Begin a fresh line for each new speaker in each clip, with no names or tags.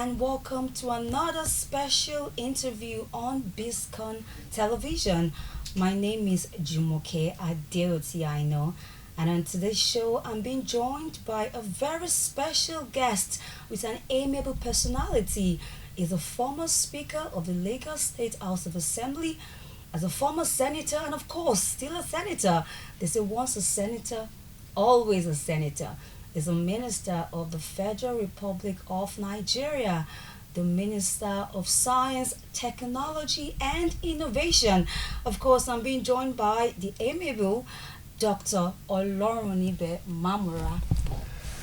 and welcome to another special interview on BizCon Television. My name is Jumoke Adeoti, I know, and on today's show, I'm being joined by a very special guest with an amiable personality. He's a former Speaker of the Lagos State House of Assembly, as a former senator, and of course, still a senator. They say once a senator, always a senator. Is a minister of the Federal Republic of Nigeria, the Minister of Science, Technology, and Innovation. Of course, I'm being joined by the amiable Dr. Olorunimbe Mamora.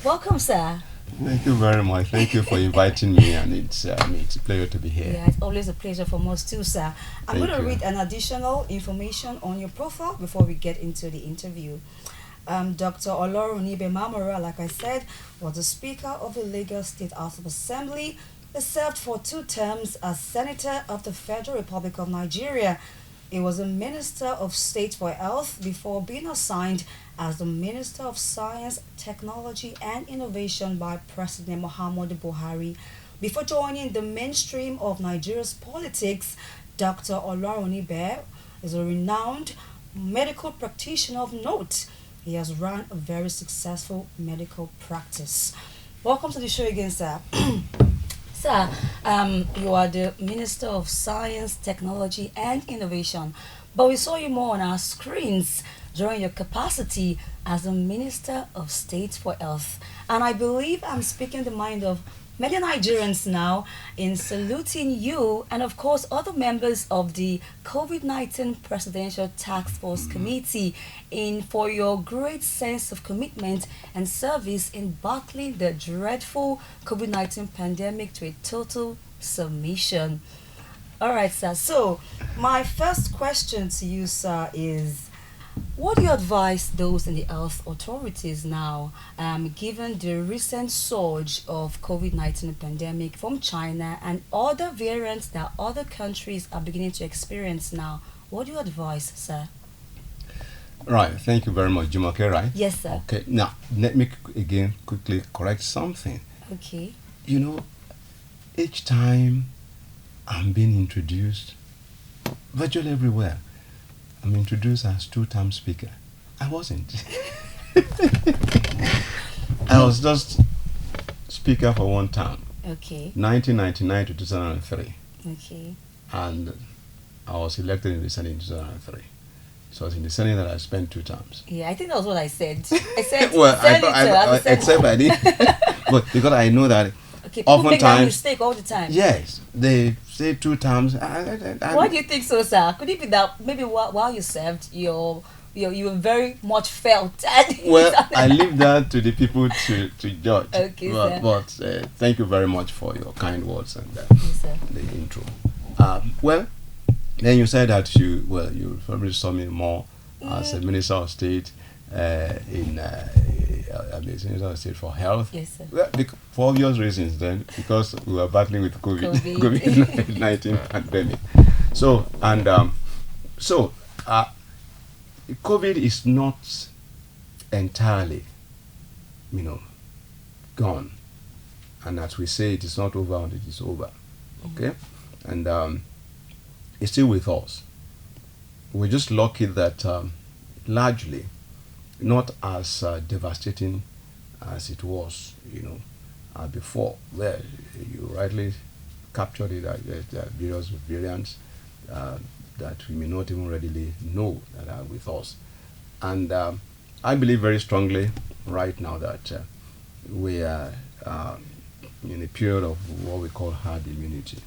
Welcome, sir.
Thank you very much. Thank you for inviting me, and it's a pleasure to be here.
Yeah, it's always a pleasure for us too, sir. I'm
Thank
going to
you.
read an additional information on your profile before we get into the interview. Dr. Olorunimbe Mamora, like I said, was the Speaker of the Lagos State House of Assembly. He served for 2 terms as Senator of the Federal Republic of Nigeria. He was a Minister of State for Health before being assigned as the Minister of Science, Technology, and Innovation by President Muhammadu Buhari. Before joining the mainstream of Nigeria's politics, Dr. Olorunimbe is a renowned medical practitioner of note. He has run a very successful medical practice. Welcome to the show again, sir. Sir, you are the Minister of Science, Technology, and Innovation, but we saw you more on our screens during your capacity as the Minister of State for Health. And I believe I'm speaking the mind of many Nigerians now in saluting you and, of course, other members of the COVID-19 Presidential Task Force Committee for your great sense of commitment and service in battling the dreadful COVID-19 pandemic to a total submission. All right, sir. So, my first question to you, sir, is what do you advise those in the health authorities now, given the recent surge of COVID-19 pandemic from China and other variants that other countries are beginning to experience now? What do you advise, sir?
Right. Thank you very much, Jumoke. Right.
Yes, sir.
Okay. Now, let me again quickly correct something.
Okay.
You know, each time I'm being introduced, virtually everywhere, I'm introduced as 2-term speaker. I wasn't. I was just speaker for 1 term,
Okay.
1999 to 2003,
Okay.
and I was elected in the Senate in 2003. So it's in the Senate that I spent 2 terms.
Yeah, I think that was what I said. I said
Well,
senator. I said,
except I didn't, but because I know that
okay, people make that
oftentimes,
mistake all the time.
yes, they say 2 terms.
Why do you think so, sir? Could it be that maybe while you served, you were very much felt?
Well, I leave that to the people to judge.
Okay, sir.
But thank you very much for your kind words and
Yes, sir.
the intro. Well, then you said that you probably saw me more as a Minister of State I'm the Minister of State for Health.
Yes, sir.
Well, for obvious reasons then, because we were battling with
COVID.
COVID-19 pandemic. So, COVID is not entirely, gone. And as we say, it is not over until it is over. Okay? And it's still with us. We're just lucky that largely not as devastating as it was, before. Well, you rightly captured it. There are various variants that we may not even readily know that are with us. And I believe very strongly right now that we are in a period of what we call herd immunity.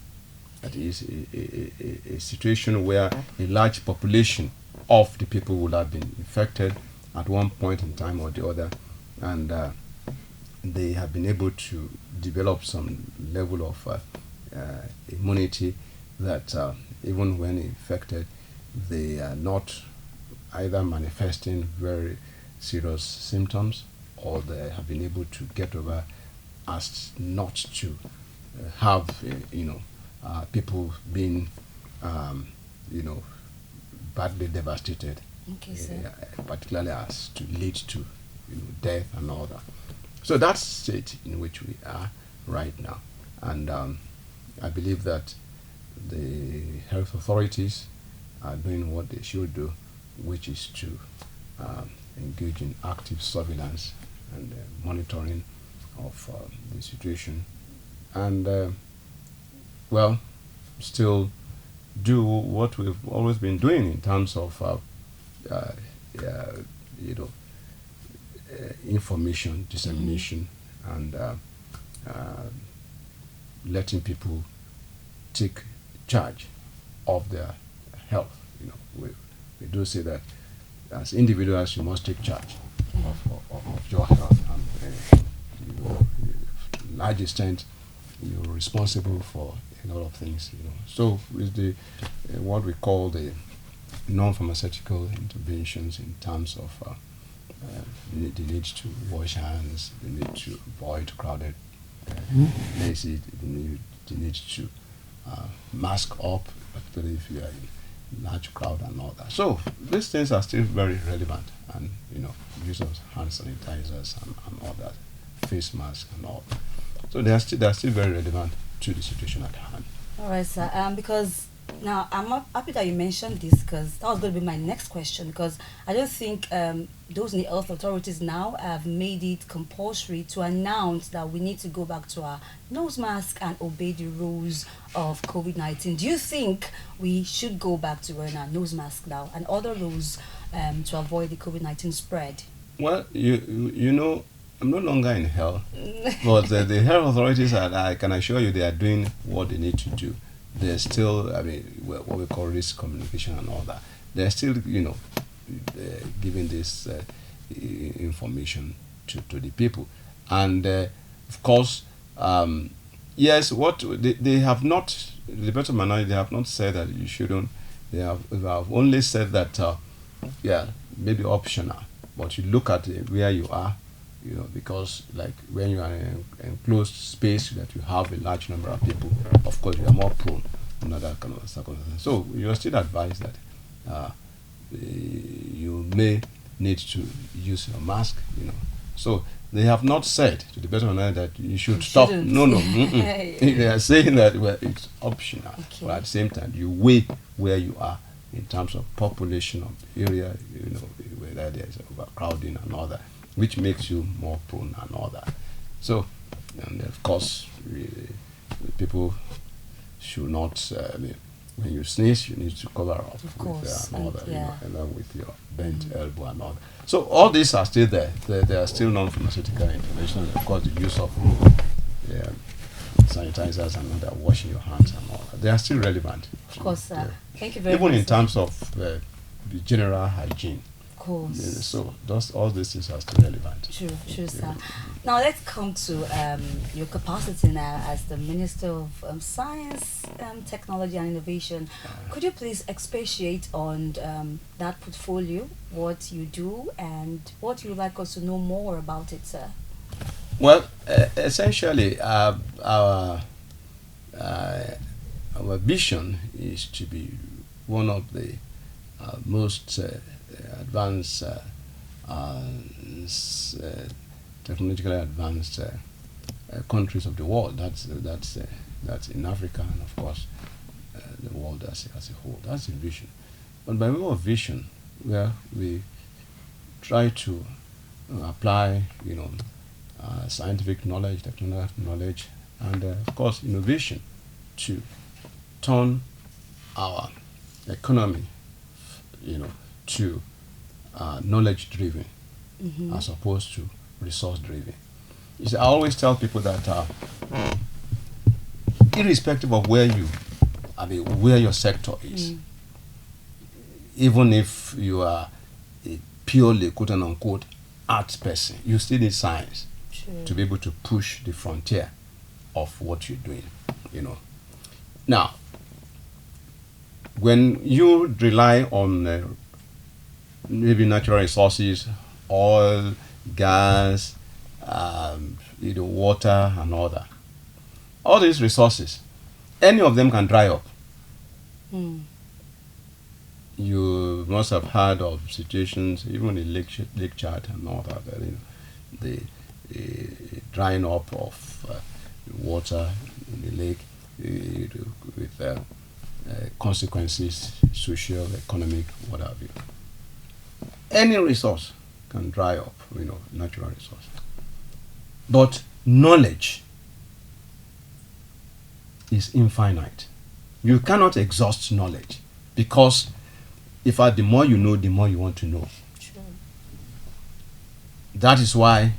That is a situation where a large population of the people will have been infected at one point in time or the other, and they have been able to develop some level of immunity that even when infected, they are not either manifesting very serious symptoms, or they have been able to get over as not to have people being badly devastated,
Okay, sir.
particularly as to lead to death and all that. So that's the state in which we are right now. And I believe that the health authorities are doing what they should do, which is to engage in active surveillance and monitoring of the situation, and well, still do what we've always been doing in terms of uh, you know, information dissemination and letting people take charge of their health. You know, we do say that as individuals you must take charge of your health, and to a large extent you're responsible for a lot of things. You know, so with the what we call the non-pharmaceutical interventions in terms of the need to wash hands, the need to avoid crowded places, the need to mask up, particularly if you are in large crowd and all that. So these things are still very relevant, and you know, use of hand sanitizers and all that, face masks and all. So they are still very relevant to the situation at hand.
All right, sir. Because now I'm happy that you mentioned this, because that was going to be my next question. Because I don't think those in the health authorities now have made it compulsory to announce that we need to go back to our nose mask and obey the rules of COVID-19. Do you think we should go back to wearing our nose mask now and other rules to avoid the COVID-19 spread?
Well, you know, I'm no longer in hell, but the health authorities I can assure you, they are doing what they need to do. They're still, I mean, what we call risk communication and all that. They're still, you know, giving this information to the people. And of course, yes, what they have not, to the best of my knowledge, they have not said that you shouldn't. They have only said that, yeah, maybe optional, but you look at where you are. You know, because like when you are in an enclosed space that you have a large number of people, of course you are more prone to that kind of circumstances. So you are still advised that you may need to use your mask. You know, so they have not said, to the best of my knowledge, that you should stop.
Shouldn't.
No, no. They are saying that, well, it's optional,
Okay.
but at the same time you weigh where you are in terms of population of the area. You know, whether there is overcrowding and all that, which makes you more prone and all that. So, and of course, people should not, I mean, when you sneeze, you need to cover up
Of
with
course,
and all that, you
yeah.
know, along with your bent elbow and all that. So all these are still there. There are still non-pharmaceutical interventions. Of course, the use of sanitizers and all that, washing your hands and all that. They are still relevant.
Of course, sir.
Yeah.
Thank you very
Even
much.
in
sir.
terms of the general hygiene.
Of course.
Yeah, so all these things are still relevant.
True, sir. Now let's come to your capacity now as the Minister of Science, Technology and Innovation. Could you please expatiate on that portfolio, what you do, and what you'd like us to know more about it, sir?
Well, essentially, our vision is to be one of the most advanced, technologically advanced countries of the world. That's in Africa and of course the world as a whole. That's the vision. But by way of vision, where we try to apply, you know, scientific knowledge, technological knowledge, and of course innovation to turn our economy, you know, to knowledge driven as opposed to resource driven. You see, I always tell people that irrespective of where where your sector is, even if you are a purely quote unquote art person, you still need science to be able to push the frontier of what you're doing, you know. Now, when you rely on maybe natural resources, oil, gas, you know, water and all these resources, any of them can dry up. You must have heard of situations, even in Lake Chad and all that, you know, the drying up of water in lake with consequences, social, economic, what have you. Any resource can dry up, natural resource. But knowledge is infinite. You cannot exhaust knowledge, because in fact, the more you know, the more you want to know.
True.
That is why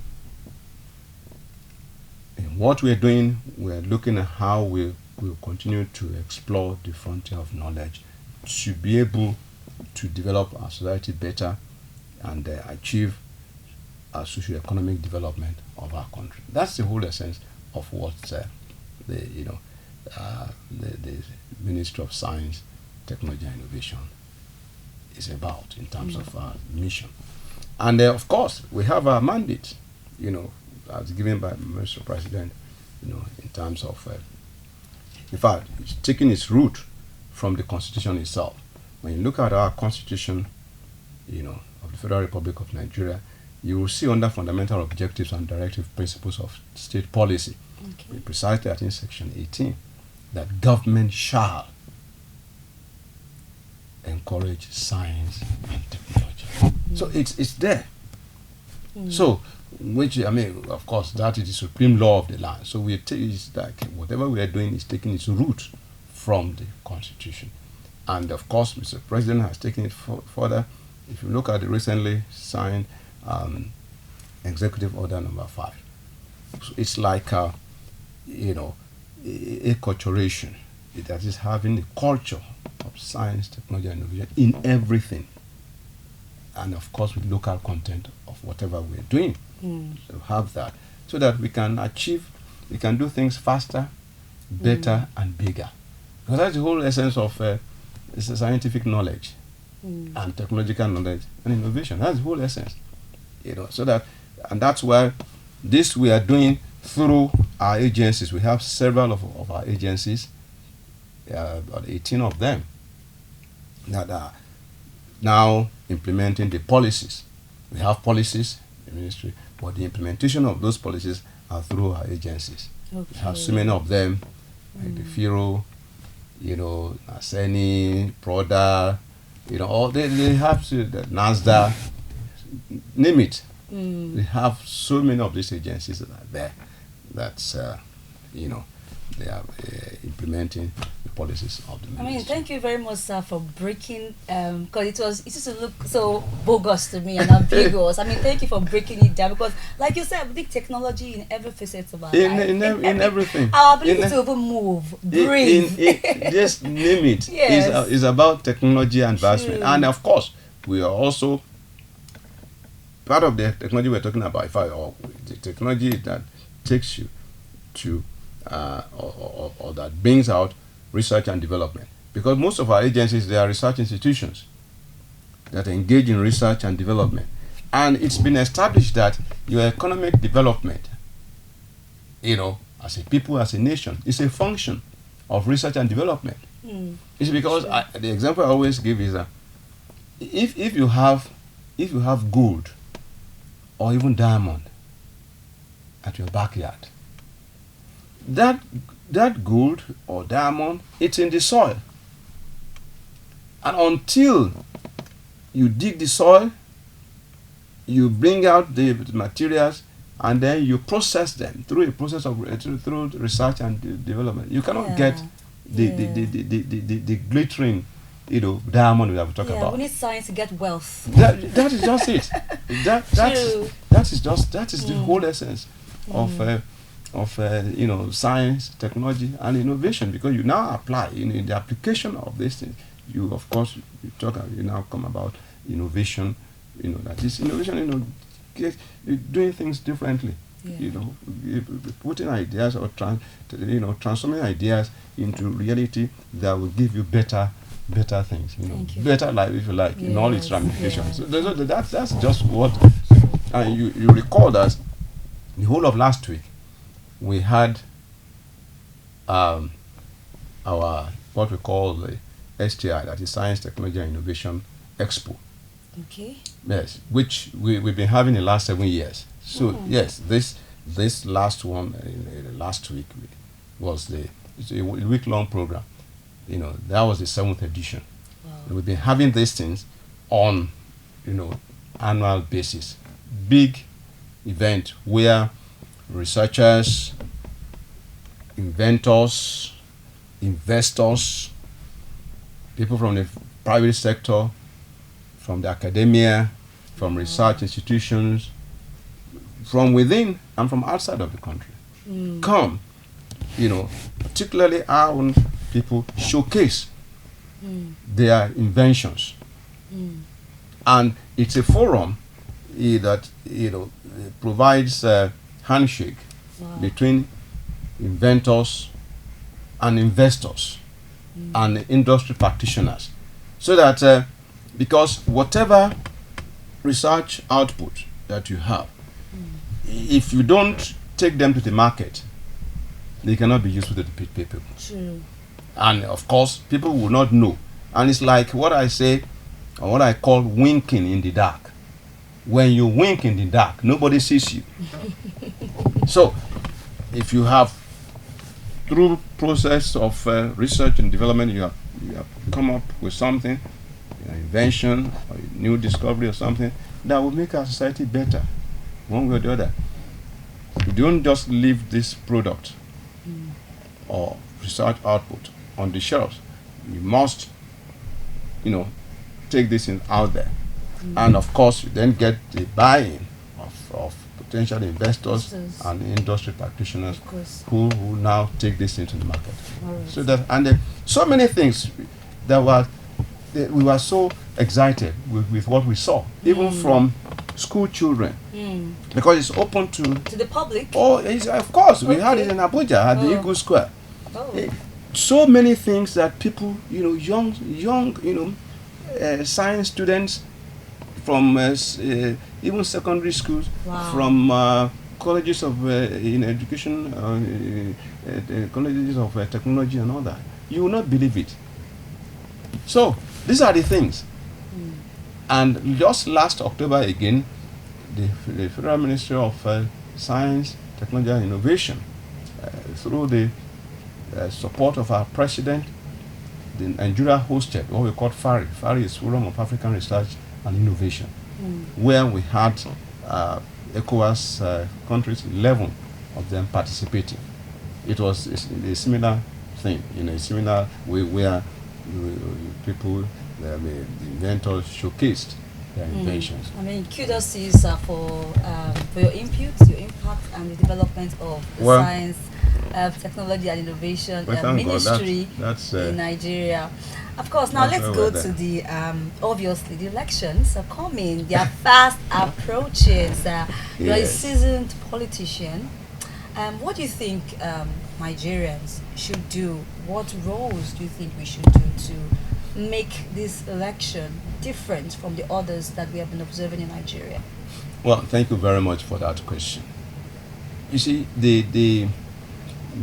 in what we're doing, we're looking at how we will continue to explore the frontier of knowledge to be able to develop our society better and achieve our socio-economic development of our country. That's the whole essence of what the Ministry of Science, Technology and Innovation is about in terms of our mission. And of course, we have our mandate, as given by Mr. President, in terms of, in fact, it's taking its root from the Constitution itself. When you look at our Constitution, of the Federal Republic of Nigeria, you will see under fundamental objectives and directive principles of state policy, precisely I think section 18, that government shall encourage science and technology. So it's there. So, which, of course, that is the supreme law of the land. So it's like whatever we are doing is taking its root from the Constitution. And of course, Mr. President has taken it further. If you look at the recently signed Executive Order number 5, so it's like acculturation, that is having the culture of science, technology, and innovation in everything, and of course with local content of whatever we're doing. So have that, so that we can do things faster, better, and bigger. Because that's the whole essence of scientific knowledge and technological knowledge and innovation. That's the whole essence, so that, and that's why this we are doing through our agencies. We have several of our agencies, about 18 of them, that are now implementing the policies. We have policies in the ministry, but the implementation of those policies are through our agencies. We have so many of them, like the FIRO, Naseni, Proda, all they have to, the NASDA, name it. We have so many of these agencies that are there. That's they are implementing the policies of the ministry.
Thank you very much, sir, for breaking, because it used to look so bogus to me and ambiguous. Thank you for breaking it down, because, like you said, big technology in every facet of our life.
In everything.
Our ability to even move, breathe.
Just name it.
Yes.
It's about technology advancement. And of course, we are also part of the technology we're talking about. The technology that takes you to or that brings out research and development, because most of our agencies, they are research institutions that engage in research and development, and it's been established that your economic development, as a people, as a nation, is a function of research and development. It's because the example I always give is that if you have gold or even diamond at your backyard, that gold or diamond, it's in the soil, and until you dig the soil, you bring out the materials, and then you process them through a process of through research and development. You cannot get the glittering diamond we have talked about.
We need science to get wealth.
That is just it. That is the whole essence of science, technology, and innovation, because you now apply in the application of these things. You now come about innovation. That is innovation. Doing things differently. Putting ideas or transforming ideas into reality that will give you better things. Better life, if you like, in all its ramifications. So that's just what. And you recall that the whole of last week we had our what we call the STI, that is Science, Technology and Innovation Expo.
Okay.
Yes, which we've been having the last 7 years. So yes, this last one last week was the It's a week-long program. That was the 7th edition.
Wow.
We've been having these things on, annual basis. Big event where researchers, inventors, investors, people from the private sector, from the academia, from research institutions, from within and from outside of the country, come, particularly our own people showcase their inventions. And it's a forum that provides a handshake between inventors and investors and industry practitioners, so that because whatever research output that you have, if you don't take them to the market, they cannot be useful to the people.
True.
And of course, people will not know. And it's like what I say, or what I call winking in the dark. When you wink in the dark, nobody sees you. So, if you have, through process of research and development, you have come up with something, an invention, or a new discovery or something, that will make our society better, one way or the other. You don't just leave this product or research output on the shelves. You must, take this in out there. And of course, you then get the buy-in of potential investors and industry practitioners who now take this into the market.
Right.
So that, and so many things that we were so excited with what we saw, even from school children, because it's open to
the public.
Oh, of course, we had it in Abuja at the Eagle Square. So many things that people, young, science students from even secondary schools, from colleges of education, colleges of technology and all that. You will not believe it. So these are the things. And just last October again, the Federal Ministry of Science, Technology and Innovation, through the support of our president, the Nigeria hosted what we call FARI. FARI is Forum of African Research and Innovation, where we had ECOWAS countries, 11 of them participating. It was a similar thing, a similar way where people, the inventors showcased their inventions.
I mean, kudos to you, sir, for your input, your impact, and the development of the science, technology and innovation ministry in Nigeria. Of course, now let's go to the, obviously, the elections are coming. They are fast approaching. You're a seasoned politician. What do you think Nigerians should do? What roles do you think we should do to make this election different from the others that we have been observing in Nigeria?
Well, thank you very much for that question. You see,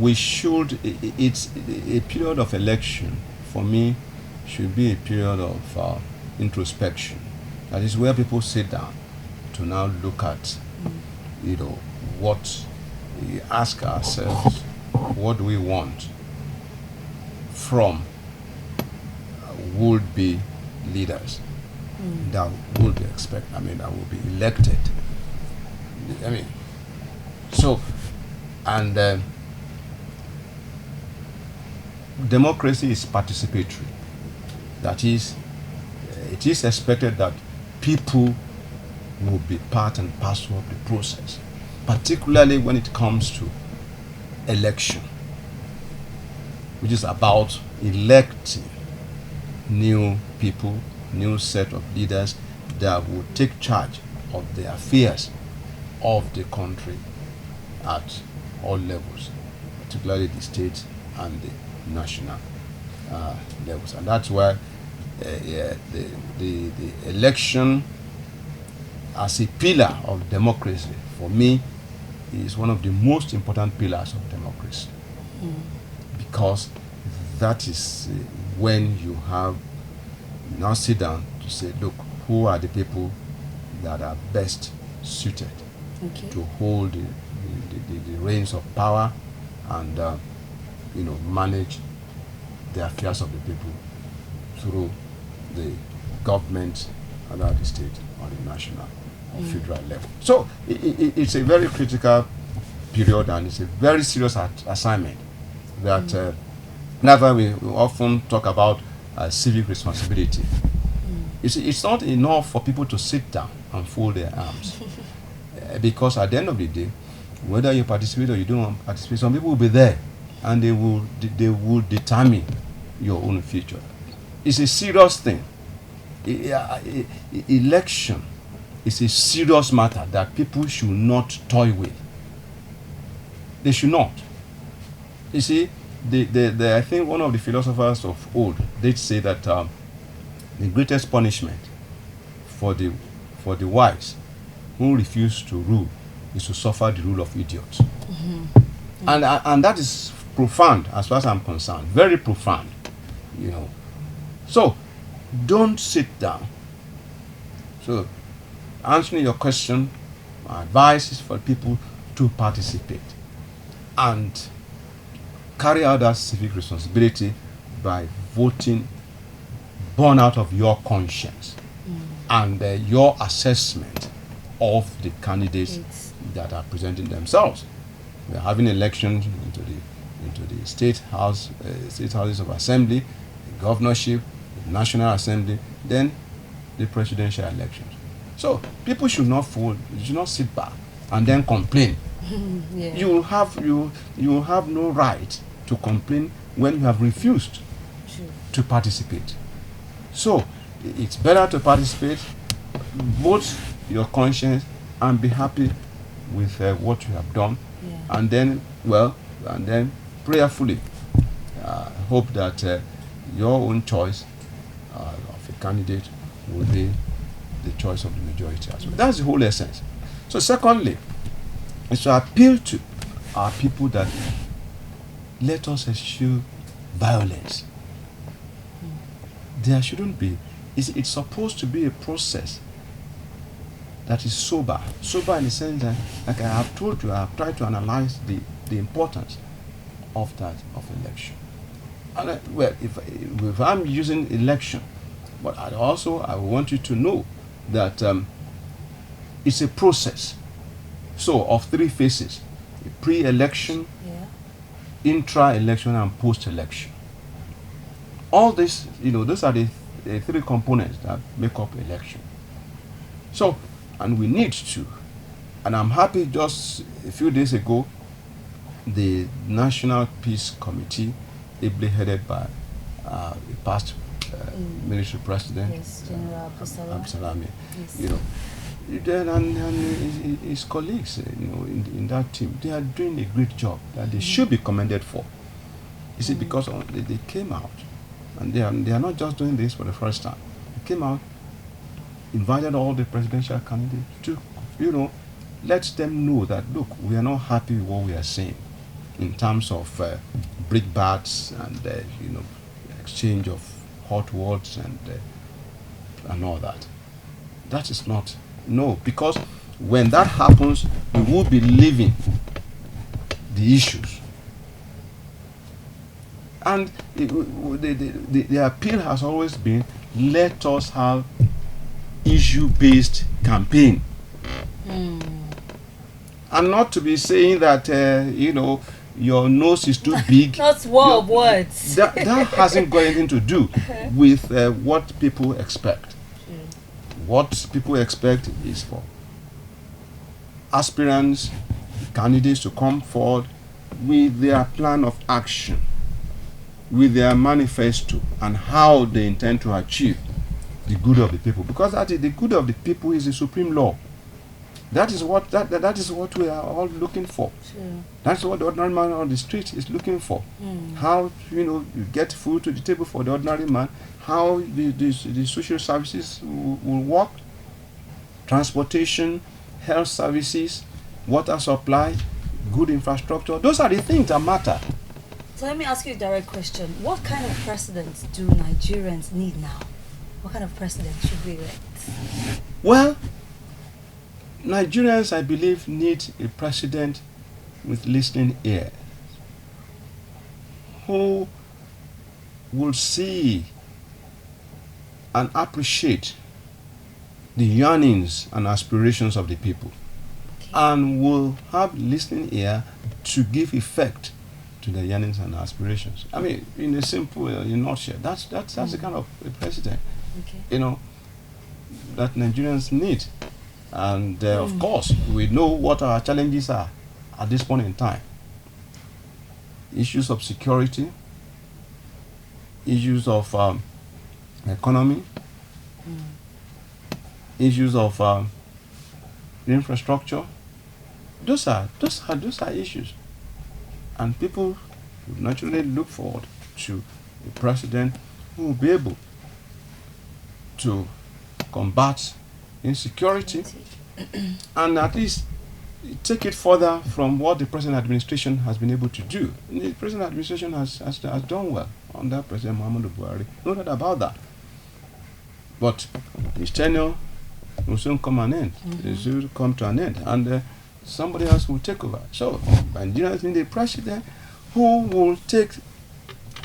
we should, it's a period of election, for me, should be a period of introspection. That is where people sit down to now look at, what we ask ourselves, what do we want from would-be leaders that would be that will be elected. Democracy is participatory. That is, it is expected that people will be part and parcel of the process, particularly when it comes to election, which is about electing new people, new set of leaders that will take charge of the affairs of the country at all levels, particularly the state and the national levels. And that's why the election as a pillar of democracy, for me, is one of the most important pillars of democracy. Because that is when you now sit down to say, look, who are the people that are best suited to hold the reins of power and manage the affairs of the people through the government, either at the state or the national or federal level. So it's a very critical period, and it's a very serious assignment that that's why we often talk about civic responsibility. It's not enough for people to sit down and fold their arms because at the end of the day, whether you participate or you don't participate, some people will be there and they will determine your own future. It's a serious thing. Election is a serious matter that people should not toy with. They should not. You see, I think one of the philosophers of old did say that the greatest punishment for the wise who refuse to rule is to suffer the rule of idiots. And that is profound as far as I'm concerned. Very profound, So don't sit down. So answering your question, my advice is for people to participate and carry out that civic responsibility by voting born out of your conscience and your assessment of the candidates that are presenting themselves. We are having elections into the state houses of assembly, the governorship, the national assembly, then the presidential elections. So people should not fold. You should not sit back and then complain. You will have no right to complain when you have refused to participate. So it's better to participate, vote your conscience, and be happy with what you have done, and then prayerfully hope that your own choice of a candidate will be the choice of the majority as well. That's the whole essence. So secondly, is to appeal to our people that let us eschew violence. There shouldn't be. It's supposed to be a process that is sober in the sense that, like I have told you, I have tried to analyze the importance of election. And if I'm using election, but I want you to know that it's a process. So of three phases: pre-election, intra-election, and post-election. All this, those are the three components that make up election. So, and we need to, and I'm happy just a few days ago, the National Peace Committee, ably headed by the past military president,
General
Absalami, and his colleagues, in that team, they are doing a great job that they should be commended for. You see, because they came out, and they are not just doing this for the first time. They came out, invited all the presidential candidates to, let them know that, look, we are not happy with what we are seeing in terms of brickbats and exchange of hot words and all that. That is not. No, because when that happens, we will be living the issues. And the appeal has always been, let us have issue-based campaign. And not to be saying that, your nose is too big.
Not war of words.
That hasn't got anything to do with what people expect. What people expect is for aspirants, candidates to come forward with their plan of action, with their manifesto, and how they intend to achieve the good of the people. Because the good of the people is the supreme law. That is what we are all looking for.
Sure.
That's what the ordinary man on the street is looking for. How you get food to the table for the ordinary man. How the social services will work. Transportation, health services, water supply, good infrastructure. Those are the things that matter.
So let me ask you a direct question. What kind of president do Nigerians need now? What kind of president should we elect?
Well, Nigerians, I believe, need a president with listening ears. who will see and appreciate the yearnings and aspirations of the people, and will have listening ear to give effect to the yearnings and aspirations. I mean, in a simple, in a nutshell, that's the kind of a president, that Nigerians need. And of course, we know what our challenges are at this point in time. Issues of security, issues of economy, issues of infrastructure. Those are issues, and people would naturally look forward to a president who will be able to combat insecurity and at least take it further from what the present administration has been able to do. The present administration has done well under President Muhammadu Buhari, no doubt about that. But his tenure will soon come an end. It will come to an end, and somebody else will take over. So Nigerians need a president who will take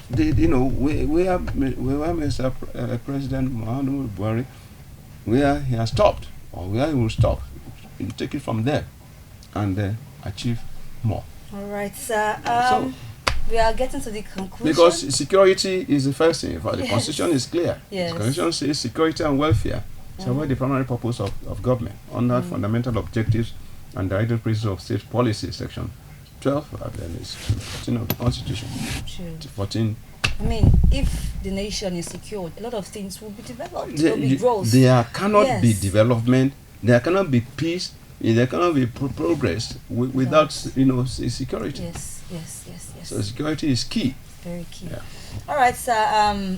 where Mr. President Muhammadu Buhari, where he has stopped or where he will stop, you take it from there and achieve more.
All right, sir. We are getting to the conclusion.
Because security is the first thing. In fact, the
Yes.
Constitution is clear.
Yes.
The Constitution says security and welfare are the primary purpose of government under fundamental objectives and directive principles of state policy, section 12, and then it's 14 of the Constitution.
True.
14.
I mean, if the nation is secured, a lot of things will be developed. There will be growth.
There cannot be
Yes.
development. There cannot be peace. There cannot be progress without security.
Yes.
So security is key.
Very key.
Yeah.
All right, sir.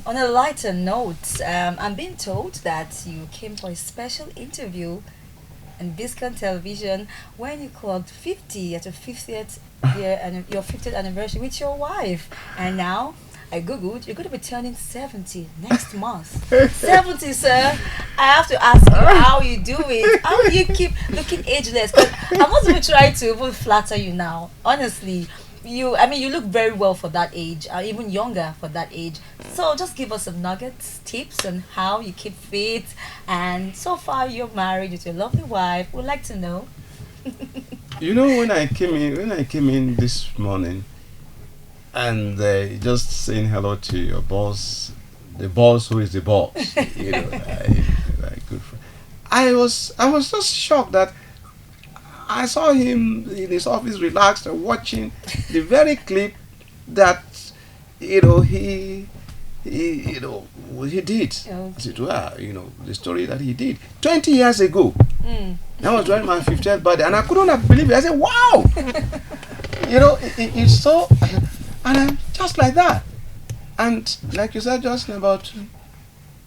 On a lighter note, I'm being told that you came for a special interview on Biscon Television when you clocked 50 at your 50th year and your 50th anniversary with your wife, and now I googled, you're going to be turning 70 next month. 70, sir. I have to ask you how you do it. How do you keep looking ageless? 'Cause I'm not even trying to even flatter you now. Honestly, you look very well for that age, even younger for that age. So just give us some nuggets, tips on how you keep fit. And so far, you're married with your lovely wife. We'd like to know.
When I came in this morning, and just saying hello to your boss, the boss who is the boss, my good friend. I was just shocked that I saw him in his office relaxed and watching the very clip that he did, as it were, the story that he did 20 years ago. That was during my 50th birthday, and I couldn't have believed it. I said, wow. It's so, and I'm just like that. And like you said, just in about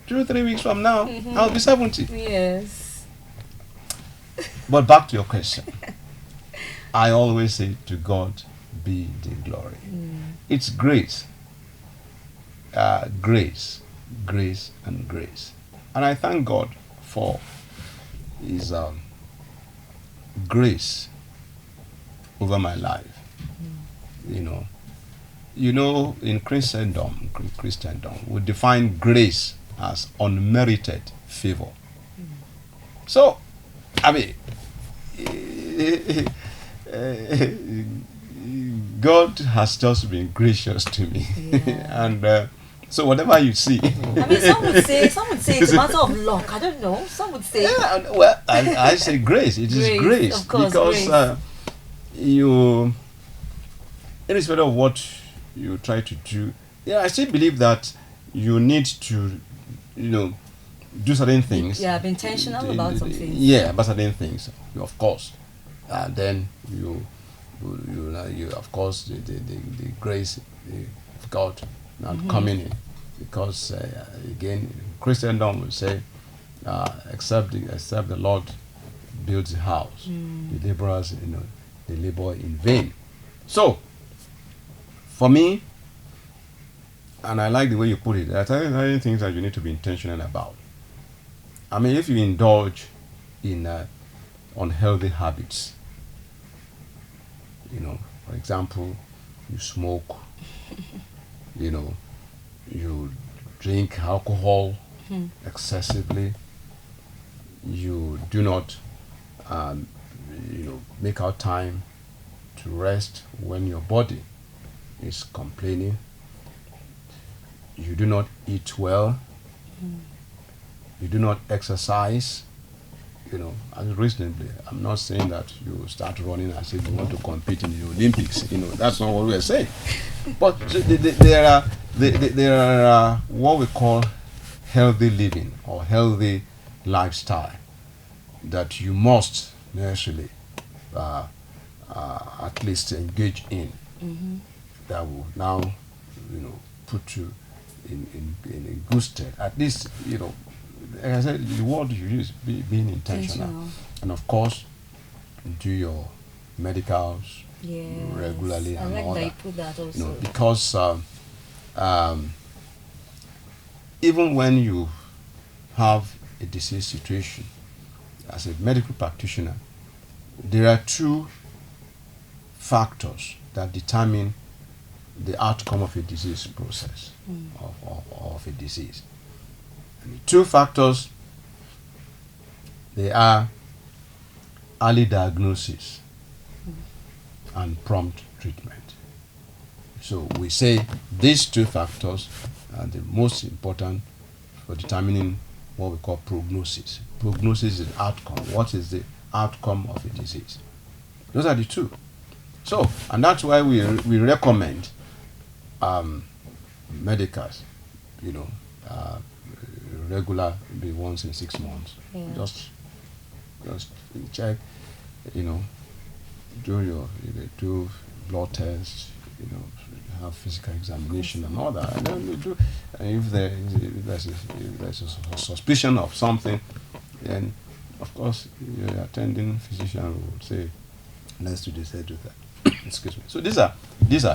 2 or 3 weeks from now, I'll be 70.
Yes.
But back to your question. I always say, to God be the glory. It's grace. Grace, and grace. And I thank God for His grace over my life. In Christendom, we define grace as unmerited favor. So, God has just been gracious to me, and so whatever you see.
Some would say it's a matter of luck. I don't know. Some would say.
Yeah, well, I say grace. It is grace,
of course,
because
grace.
Irrespective of what you try to do, I still believe that you need to, do certain things.
Yeah, be intentional about some things.
Yeah, about certain things, of course. And then you of course, the grace of God not coming in, because again, Christendom will say, except the Lord builds a house, the laborers, they labor in vain. So, for me, and I like the way you put it, there are certain things that you need to be intentional about. If you indulge in unhealthy habits, for example, you smoke, you know, you drink alcohol
Hmm.
excessively, you do not, um, make out time to rest when your body is complaining, you do not eat well, you do not exercise, and reasonably. I'm not saying that you start running as if you want to compete in the Olympics. That's not what we're saying. But there are what we call healthy living or healthy lifestyle that you must necessarily at least engage in,
Mm-hmm.
that will now put you in a good stead. At least, like I said, the word you use, being intentional.
Intentional.
And of course, do your medicals
Yes.
regularly
I
and
like
all
that you
that.
put that also.
Because um, even when you have a disease situation, as a medical practitioner, there are two factors that determine the outcome of a disease process, of a disease. And the two factors, they are early diagnosis and prompt treatment. So we say these two factors are the most important for determining what we call prognosis. Prognosis is outcome. What is the outcome of a disease? Those are the two. So, and that's why we recommend medicals, uh, regular, maybe once in 6 months.
Yeah.
Just check, you know, do blood tests, have physical examination and all that. And then we do, and if there's a suspicion of something, then of course your attending physician will say, let's do this, let's do that. Excuse me. So these are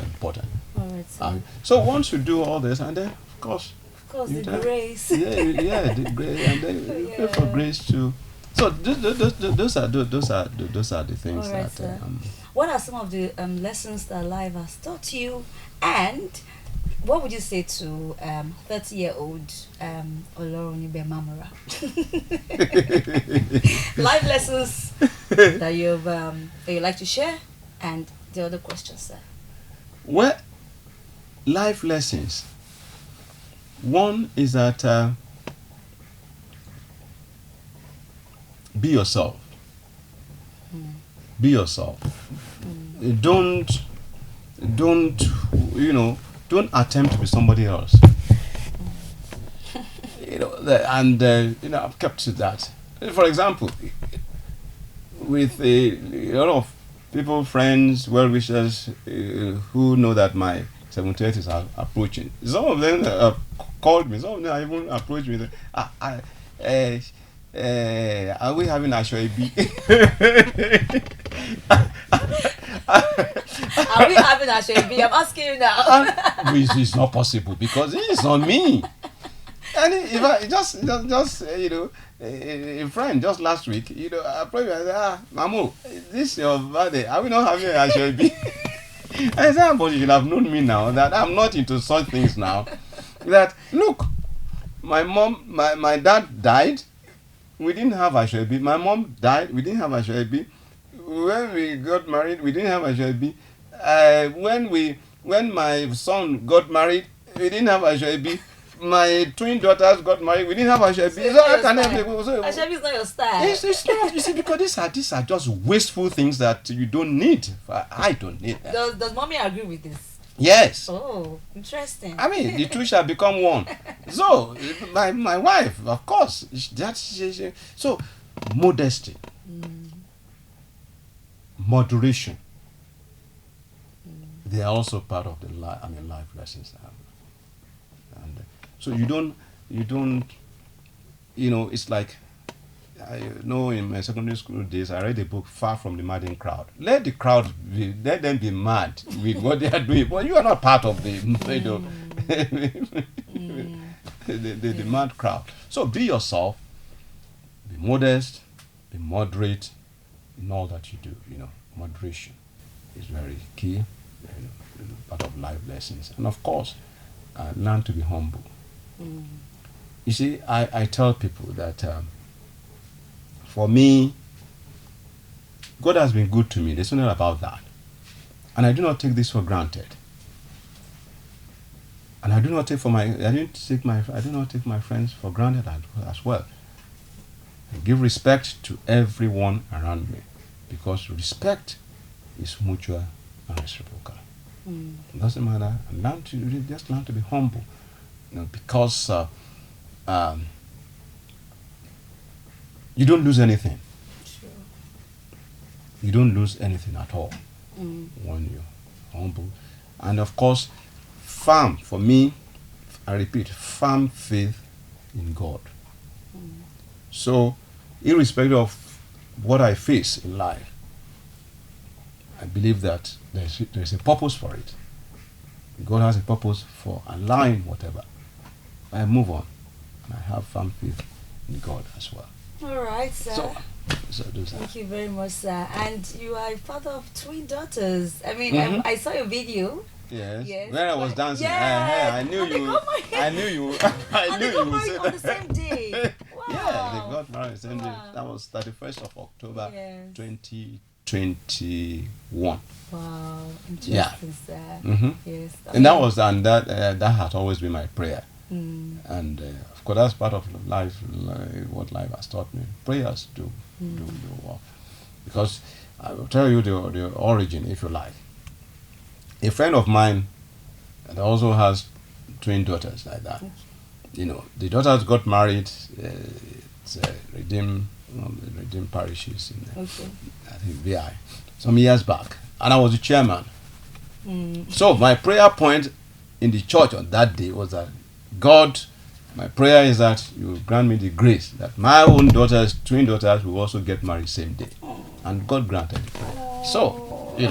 important.
All right.
So once you do all this, and then
of course,
you
the
then-
grace.
yeah, the grace, and then you pray for
Yeah.
grace too. So those are the things
All right,
that.
sir. What are some of the lessons that life has taught you, and what would you say to 30-year-old Olorunimbe Mamora? Life lessons that you like to share, and the other questions, sir.
Well, life lessons. One is that be yourself. Be yourself. Don't don't attempt to be somebody else. I've kept to that. For example, with a lot of people, friends, well-wishers who know that my 78th is approaching. Some of them have called me. Some of them have even approached me. Are we having a show?
Are we having a show? I'm asking you now.
It's not possible because it's on me. And if I just a friend just last week, I probably said, Mamu, this is your birthday. Are we not having a show? I said, but you should have known me now that I'm not into such things now. That look, my dad died. We didn't have Ashwebi. My mom died. We didn't have Ashwebi. When we got married, we didn't have Ashwebi. When my son got married, we didn't have Ashwebi. My twin daughters got married. We didn't have Ashwebi.
Ashwebi is not your style.
It's not. You see, because these are just wasteful things that you don't need. I don't need that.
Does mommy agree with this?
Yes.
Oh, interesting.
I mean, the two shall become one. So, my wife, of course, so modesty, moderation. They are also part of the life lessons. And so you don't, it's like, I know in my secondary school days, I read a book, Far From the Madding Crowd. Let them be mad with what they are doing, but you are not part of the the mad crowd. So be yourself, be modest, be moderate in all that you do. Moderation is very key, part of life lessons. And of course, learn to be humble. You see, I tell people that for me, God has been good to me. There's nothing about that. And I do not take this for granted. And I do not take my friends for granted as well. I give respect to everyone around me, because respect is mutual and reciprocal. It doesn't matter. And just learn to be humble, because you don't lose anything.
Sure.
You don't lose anything at all when you're humble. And of course, firm, for me, I repeat, firm faith in God. So, irrespective of what I face in life, I believe that there's a purpose for it. God has a purpose for allowing whatever. I move on, and I have firm faith in God as well.
All right, sir.
So
thank you very much, sir. And you are a father of twin daughters. I mean, I saw your video.
Yes. Where I was dancing.
Yes.
I knew you. I knew you. I knew you.
They got married on the same day. Wow.
Yeah, they got married the same day. That was 31st of October, 2021.
Wow, interesting,
Yeah.
sir. Yes.
That had always been my prayer. And of course, that's part of life. What life has taught me. Prayers do well, because I will tell you the origin, if you like. A friend of mine that also has twin daughters like that. The daughters got married. It's Redeemed parishes in I think VI some years back, and I was the chairman. So my prayer point in the church on that day was that, God, my prayer is that you will grant me the grace that my own twin daughters, will also get married same day. And God granted the prayer. So,
I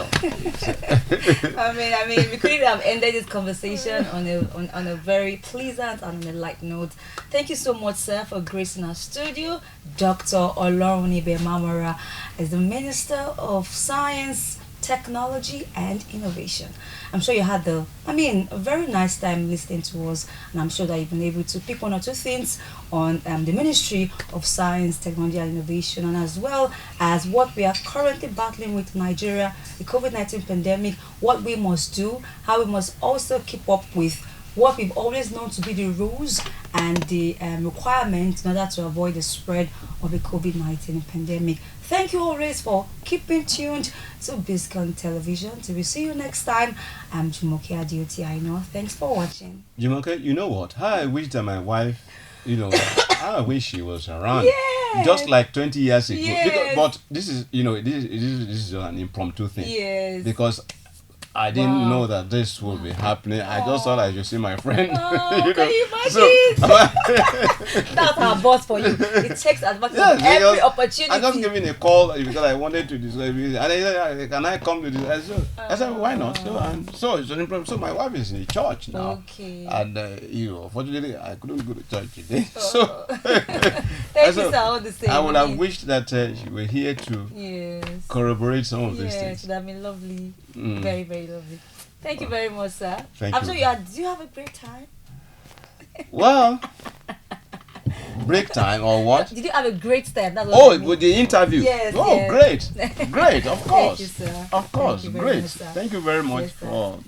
mean, we couldn't have ended this conversation on a very pleasant and on a light note. Thank you so much, sir, for gracing our studio. Dr. Olorunimbe Mamora is the Minister of Science, Technology and Innovation. I'm sure you had a very nice time listening to us, and I'm sure that you've been able to pick one or two things on the Ministry of Science, Technology and Innovation, and as well as what we are currently battling with Nigeria, the COVID-19 pandemic, what we must do, how we must also keep up with what we've always known to be the rules and the requirements in order to avoid the spread of the COVID-19 pandemic. Thank you always for keeping tuned to Biscon Television. Till we see you next time, I'm Jumoke Adioti Aino. Thanks for watching.
Jumoke, you know what? How I wish that my wife, how I wish she was around.
Yes.
Just like 20 years ago.
Yes.
But this is, this is an impromptu thing.
Yes.
Because I didn't know that this would be happening. I just thought I should see my friend.
Can you imagine? That's our boss for you. It takes advantage of every opportunity.
I just gave him a call because I wanted to discuss it. And he said, can I come to this? I said, why not? So my wife is in the church now.
Okay.
And, fortunately, I couldn't go to church today. So,
thank you, sir. All the same.
I would have wished that you were here to corroborate some of these things.
Yes, it would have been lovely. Very, very lovely. Thank you very much, sir.
Thank
I'm
you.
sure did you have a great time?
Well, break time or what?
Did you have a great time? That's what I mean.
With the interview?
Yes.
Oh,
yes.
great. Great, of course.
Thank you, sir.
Of course,
Thank you very
great.
much, sir.
Thank you very much
Yes, sir.
for